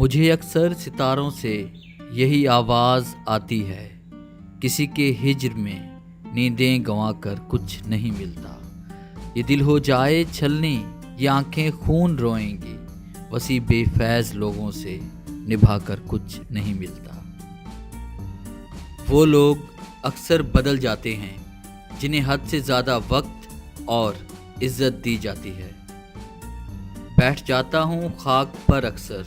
मुझे अक्सर सितारों से यही आवाज़ आती है, किसी के हिज्र में नींदें गंवा कर कुछ नहीं मिलता। ये दिल हो जाए छलनी, ये आंखें खून रोएंगी, वसी बेफैज़ लोगों से निभा कर कुछ नहीं मिलता। वो लोग अक्सर बदल जाते हैं जिन्हें हद से ज़्यादा वक्त और इज्जत दी जाती है। बैठ जाता हूँ खाक पर अक्सर,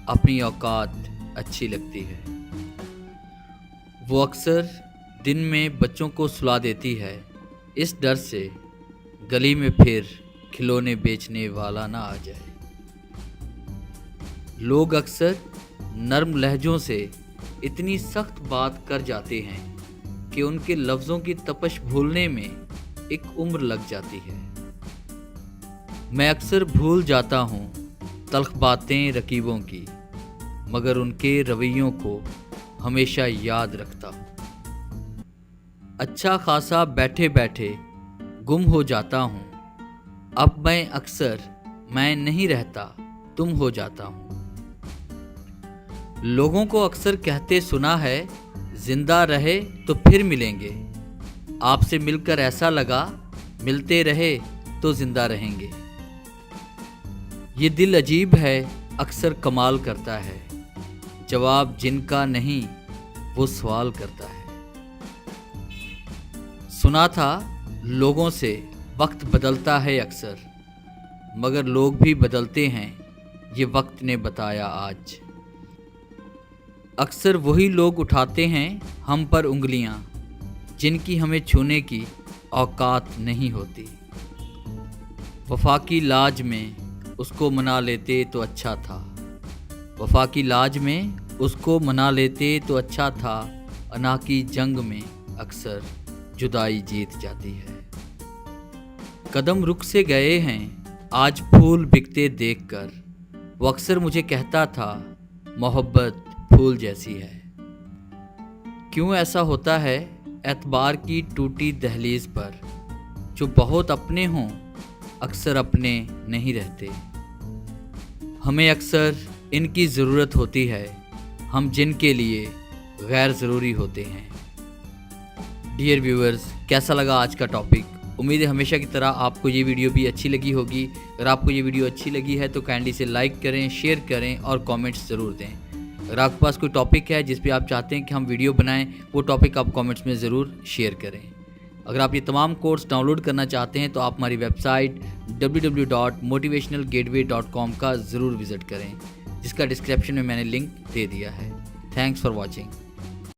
अपनी औकात अच्छी लगती है। वो अक्सर दिन में बच्चों को सुला देती है, इस डर से गली में फिर खिलौने बेचने वाला ना आ जाए। लोग अक्सर नर्म लहजों से इतनी सख्त बात कर जाते हैं कि उनके लफ्ज़ों की तपश भूलने में एक उम्र लग जाती है। मैं अक्सर भूल जाता हूँ तल्ख बातें रकीबों की, मगर उनके रवैयों को हमेशा याद रखता हूँ। अच्छा खासा बैठे बैठे गुम हो जाता हूँ, अब मैं अक्सर मैं नहीं रहता तुम हो जाता हूँ। लोगों को अक्सर कहते सुना है, जिंदा रहे तो फिर मिलेंगे। आपसे मिलकर ऐसा लगा, मिलते रहे तो जिंदा रहेंगे। ये दिल अजीब है, अक्सर कमाल करता है, जवाब जिनका नहीं वो सवाल करता है। सुना था लोगों से वक्त बदलता है अक्सर, मगर लोग भी बदलते हैं, ये वक्त ने बताया आज। अक्सर वही लोग उठाते हैं हम पर उंगलियां, जिनकी हमें छूने की औकात नहीं होती। वफा की लाज में उसको मना लेते तो अच्छा था, वफा की लाज में उसको मना लेते तो अच्छा था। अना की जंग में अक्सर जुदाई जीत जाती है। कदम रुक से गए हैं आज फूल बिकते देखकर, वो अक्सर मुझे कहता था मोहब्बत फूल जैसी है। क्यों ऐसा होता है एतबार की टूटी दहलीज पर, जो बहुत अपने हों अक्सर अपने नहीं रहते। हमें अक्सर इनकी ज़रूरत होती है, हम जिनके लिए गैर ज़रूरी होते हैं। डियर व्यूअर्स, कैसा लगा आज का टॉपिक? उम्मीद है हमेशा की तरह आपको ये वीडियो भी अच्छी लगी होगी। अगर आपको ये वीडियो अच्छी लगी है तो काइंडली से लाइक करें, शेयर करें और कमेंट्स ज़रूर दें। अगर आपके पास कोई टॉपिक है जिस पे आप चाहते हैं कि हम वीडियो बनाएं, वो टॉपिक आप कमेंट्स में ज़रूर शेयर करें। अगर आप ये तमाम कोर्स डाउनलोड करना चाहते हैं तो आप हमारी वेबसाइट www.motivationalgateway.com का ज़रूर विज़िट करें, जिसका डिस्क्रिप्शन में मैंने लिंक दे दिया है। Thanks for watching.